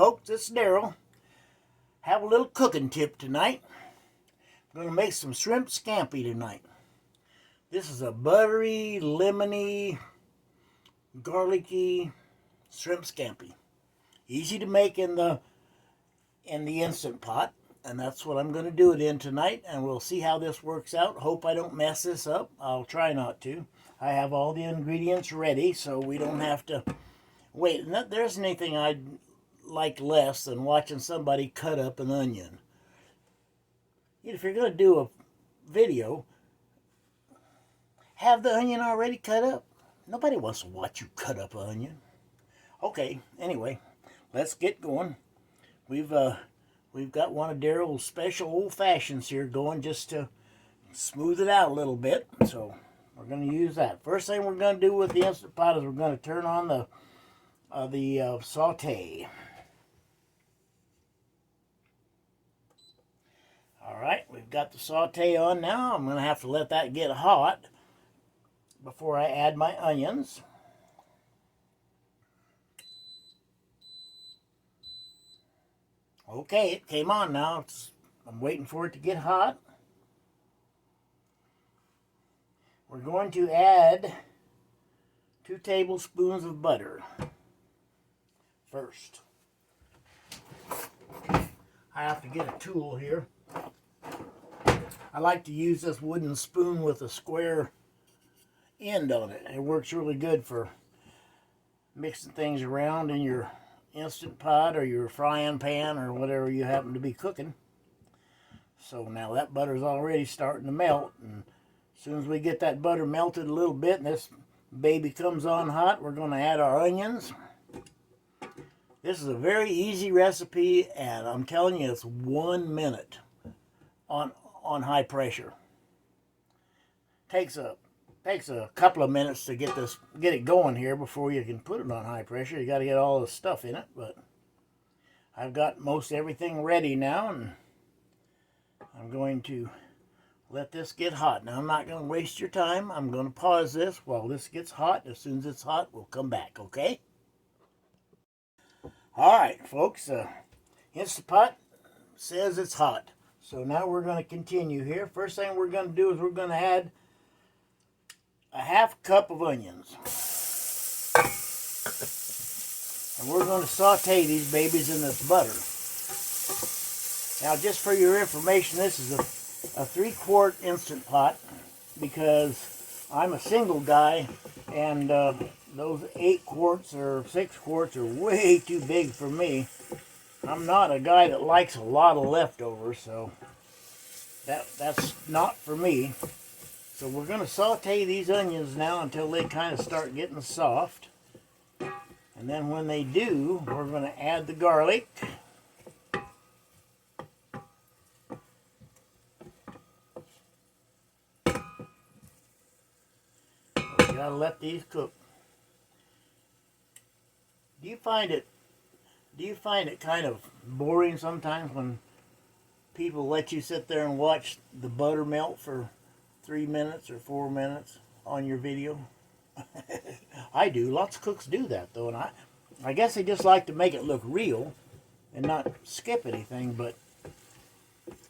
folks, it's Daryl. Have a little cooking tip tonight. I'm going to make some shrimp scampi tonight. This is a buttery, lemony, garlicky shrimp scampi. Easy to make in the Instant Pot, and that's what I'm going to do it in tonight, and we'll see how this works out. Hope I don't mess this up. I'll try not to. I have all the ingredients ready, so we don't have to wait. There isn't anything I'd like less than watching somebody cut up an onion. If you're going to do a video, have the onion already cut up. Nobody wants to watch you cut up an onion. Okay, anyway, let's get going. We've got one of Daryl's special old fashions here going just to smooth it out a little bit. So we're going to use that. First thing we're going to do with the Instant Pot is we're going to turn on the saute. All right, we've got the saute on now. I'm going to have to let that get hot before I add my onions. Okay, it came on now. I'm waiting for it to get hot. We're going to add 2 tablespoons of butter first. I have to get a tool here. I like to use this wooden spoon with a square end on it. It works really good for mixing things around in your Instant Pot or your frying pan or whatever you happen to be cooking. So now that butter's already starting to melt, and as soon as we get that butter melted a little bit and this baby comes on hot, we're going to add our onions. This is a very easy recipe, and I'm telling you, it's 1 minute on high pressure. Takes a couple of minutes to get it going here before you can put it on high pressure. You got to get all the stuff in it, but I've got most everything ready now, and I'm going to let this get hot. Now I'm not going to waste your time. I'm going to pause this while this gets hot. As soon as it's hot, we'll come back, okay? All right, folks, Instant Pot says it's hot. So now we're going to continue here. First thing we're going to do is we're going to add a half cup of onions. And we're going to saute these babies in this butter. Now, just for your information, this is a 3-quart Instant Pot because I'm a single guy, and those 8 quarts or 6 quarts are way too big for me. I'm not a guy that likes a lot of leftovers, so that's not for me. So we're going to saute these onions now until they kind of start getting soft. And then when they do, we're going to add the garlic. We got to let these cook. Do you find it kind of boring sometimes when people let you sit there and watch the butter melt for 3 minutes or 4 minutes on your video? I do. Lots of cooks do that, though, and I guess they just like to make it look real and not skip anything, but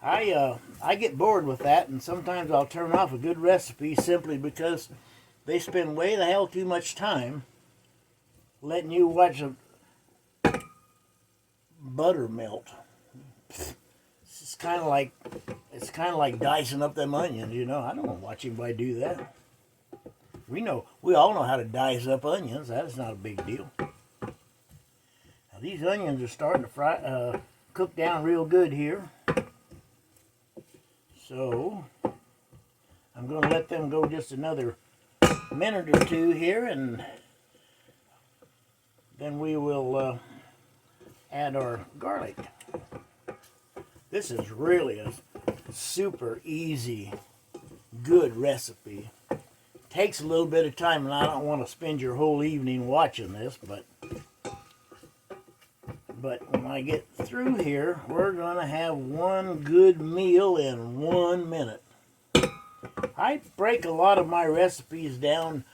I get bored with that, and sometimes I'll turn off a good recipe simply because they spend way the hell too much time letting you watch a butter melt. It's kind of like dicing up them onions, you know. I don't want to watch anybody do that. We all know how to dice up onions. That's not a big deal. Now these onions are starting to cook down real good here. So I'm going to let them go just another minute or 2 here, and then we will add our garlic. This is really a super easy, good recipe. Takes a little bit of time, and I don't want to spend your whole evening watching this, but when I get through here, we're going to have one good meal in 1 minute. I break a lot of my recipes down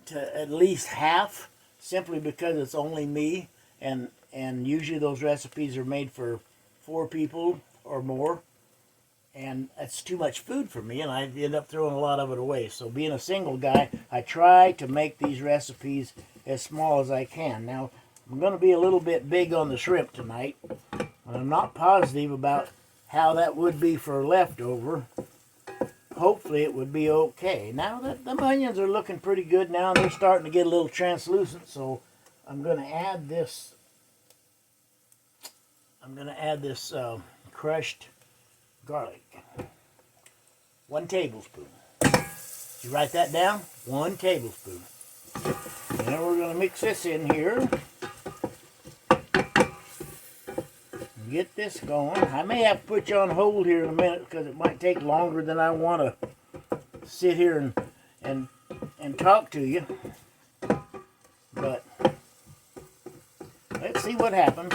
to at least half, simply because it's only me, and and usually those recipes are made for 4 people or more, and that's too much food for me, and I end up throwing a lot of it away. So being a single guy, I try to make these recipes as small as I can. Now, I'm going to be a little bit big on the shrimp tonight, and I'm not positive about how that would be for leftover. Hopefully it would be okay. Now that the onions are looking pretty good now, they're starting to get a little translucent, so I'm going to add this. Crushed garlic. 1 tablespoon. Did you write that down? 1 tablespoon. And then we're going to mix this in here. Get this going. I may have to put you on hold here in a minute because it might take longer than I want to sit here and talk to you. But let's see what happens.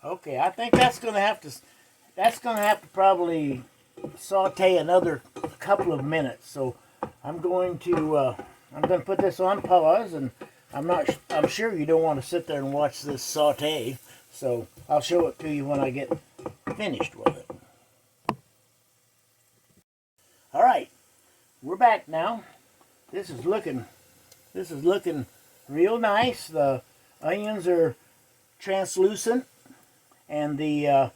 Okay, I think that's going to have to probably saute another couple of minutes. So I'm going to put this on pause, and I'm sure you don't want to sit there and watch this saute, so I'll show it to you when I get finished with it. All right, we're back now. This is looking real nice. The onions are translucent, and the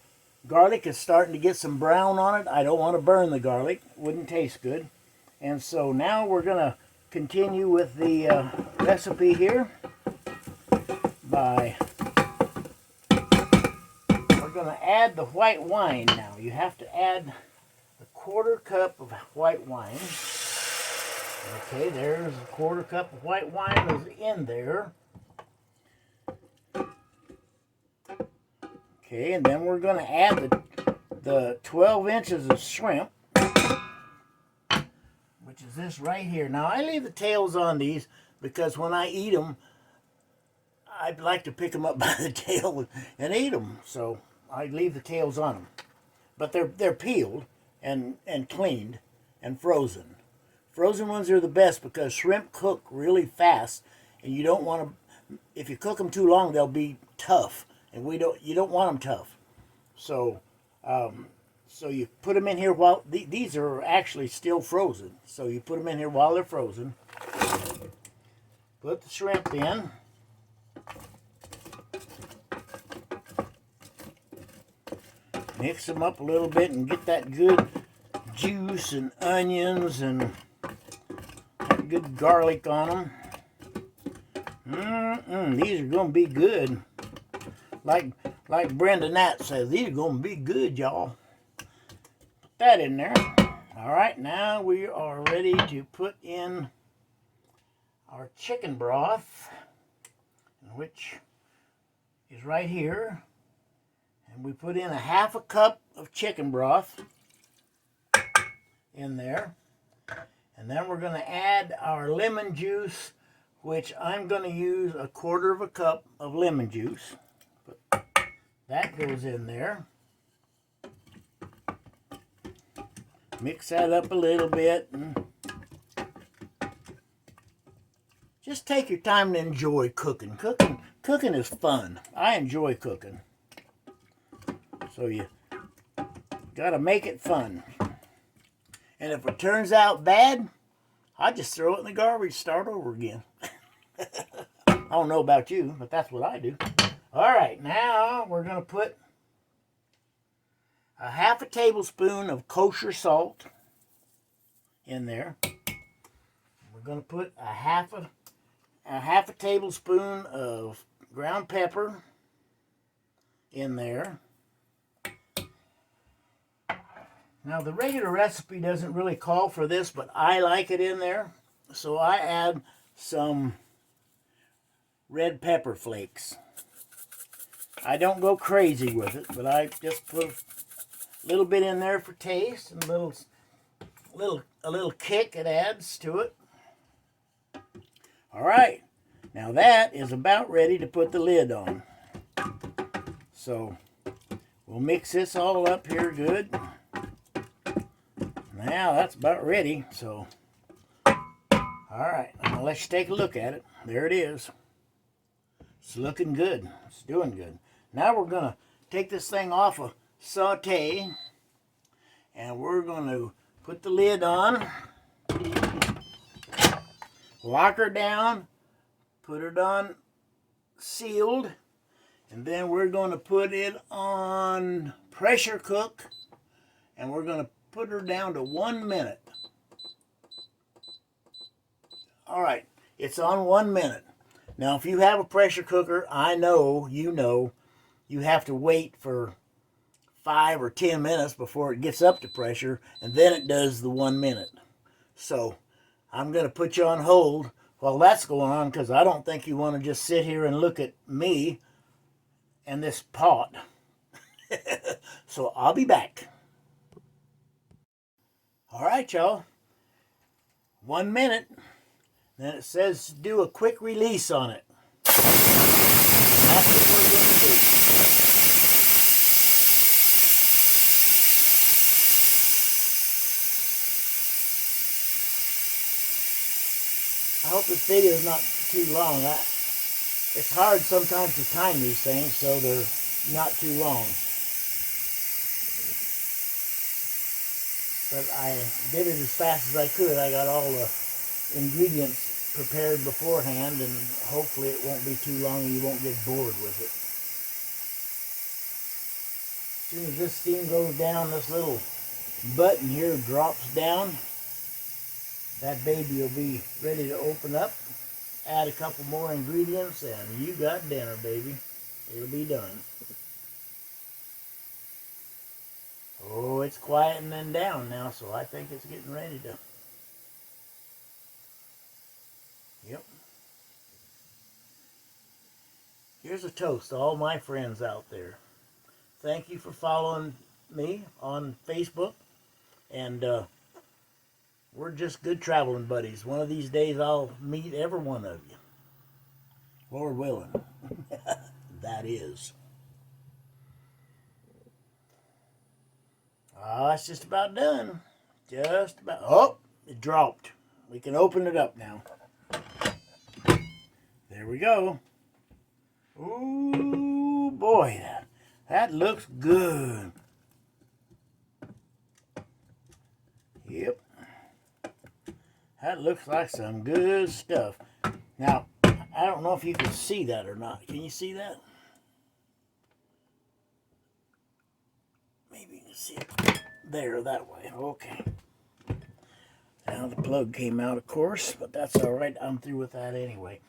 garlic is starting to get some brown on it. I don't want to burn the garlic; wouldn't taste good. And so now we're gonna continue with the recipe here by we're going to add the white wine now. You have to add a 1/4 cup of white wine. Okay, there's a 1/4 cup of white wine is in there. Okay, and then we're going to add the 12 inches of shrimp, which is this right here. Now, I leave the tails on these because when I eat them, I'd like to pick them up by the tail and eat them. So I leave the tails on them. But they're peeled and cleaned and frozen. Frozen ones are the best because shrimp cook really fast, and you don't want to. If you cook them too long, they'll be tough, and you don't want them tough. So. So you put them in here while, these are actually still frozen. So you put them in here while they're frozen. Put the shrimp in. Mix them up a little bit and get that good juice and onions and that good garlic on them. These are going to be good. Like Brenda Nat says, these are going to be good, y'all. That in there. All right, now we are ready to put in our chicken broth, which is right here. And we put in a 1/2 cup of chicken broth in there. And then we're going to add our lemon juice, which I'm going to use a 1/4 cup of lemon juice. But that goes in there. Mix that up a little bit. And just take your time to enjoy cooking. Cooking is fun. I enjoy cooking. So you got to make it fun. And if it turns out bad, I just throw it in the garbage, start over again. I don't know about you, but that's what I do. All right, now we're going to put a 1/2 tablespoon of kosher salt in there. We're going to put a half a tablespoon of ground pepper in there. Now the regular recipe doesn't really call for this, but I like it in there, so I add some red pepper flakes. I don't go crazy with it, but I just put a little bit in there for taste and a little kick it adds to it. All right, now that is about ready to put the lid on. So we'll mix this all up here good. Now that's about ready, so All right, I'm going to let you take a look at it. There it is. It's looking good. It's doing good. Now we're going to take this thing off a saute, and we're going to put the lid on, lock her down, put it on sealed, and then we're going to put it on pressure cook, and we're going to put her down to 1 minute. All right, it's on 1 minute. Now, if you have a pressure cooker, I know, you have to wait for 5 or 10 minutes before it gets up to pressure, and then it does the 1 minute. So I'm going to put you on hold while that's going on, because I don't think you want to just sit here and look at me and this pot. So I'll be back. All right, y'all. 1 minute. Then it says do a quick release on it. That's what we're going to do. I hope this video is not too long. It's hard sometimes to time these things so they're not too long. But I did it as fast as I could. I got all the ingredients prepared beforehand, and hopefully it won't be too long and you won't get bored with it. As soon as this steam goes down, this little button here drops down. That baby will be ready to open up. Add a couple more ingredients and you got dinner, baby. It'll be done. Oh, it's quietening down now, so I think it's getting ready to. Yep. Here's a toast to all my friends out there. Thank you for following me on Facebook. And we're just good traveling buddies. One of these days I'll meet every one of you. Lord willing. That is. Oh, it's just about done. Just about. Oh, it dropped. We can open it up now. There we go. Ooh, boy. That looks good. Yep. That looks like some good stuff. Now, I don't know if you can see that or not. Can you see that? Maybe you can see it there, that way. Okay. Now the plug came out, of course, but that's all right. I'm through with that anyway.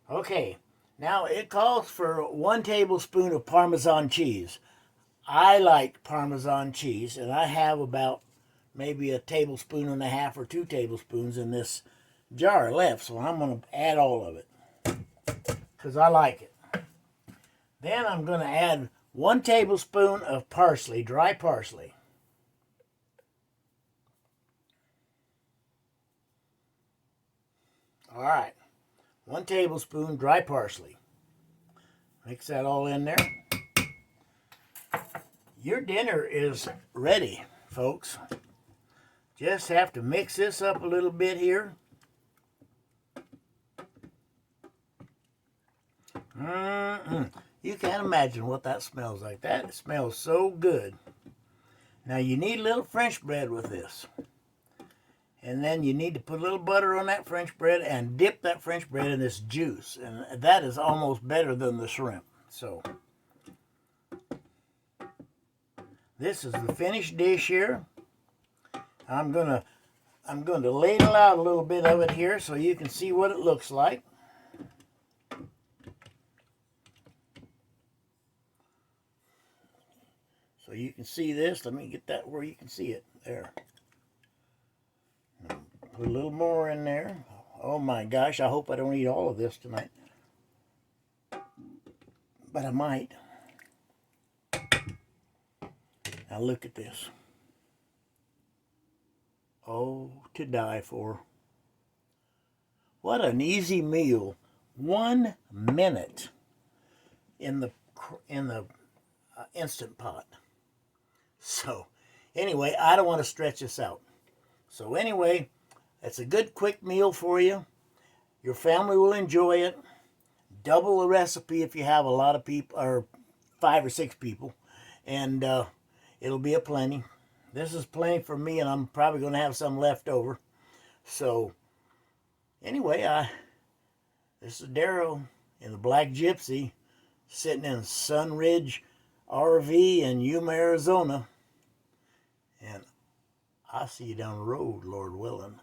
Okay. Now it calls for 1 tablespoon of Parmesan cheese. I like Parmesan cheese, and I have about maybe 1.5 tablespoons or 2 tablespoons in this jar left, so I'm going to add all of it because I like it. Then I'm going to add 1 tablespoon of parsley, dry parsley. All right, 1 tablespoon dry parsley. Mix that all in there. Your dinner is ready, folks. Just have to mix this up a little bit here. You can't imagine what that smells like. That smells so good. Now you need a little French bread with this. And then you need to put a little butter on that French bread and dip that French bread in this juice. And that is almost better than the shrimp. So this is the finished dish here. I'm going to ladle out a little bit of it here so you can see what it looks like. So you can see this. Let me get that where you can see it. There. Put a little more in there. Oh my gosh, I hope I don't eat all of this tonight. But I might. Now look at this. Oh, to die for. What an easy meal. 1 minute in the Instant Pot. So, anyway, I don't want to stretch this out. So anyway, it's a good quick meal for you. Your family will enjoy it. Double the recipe if you have a lot of people, or 5 or 6 people, and it'll be a plenty. This is plenty for me, and I'm probably going to have some left over. So anyway, this is Darrow in the Black Gypsy, sitting in Sunridge RV in Yuma, Arizona. And I'll see you down the road, Lord willing.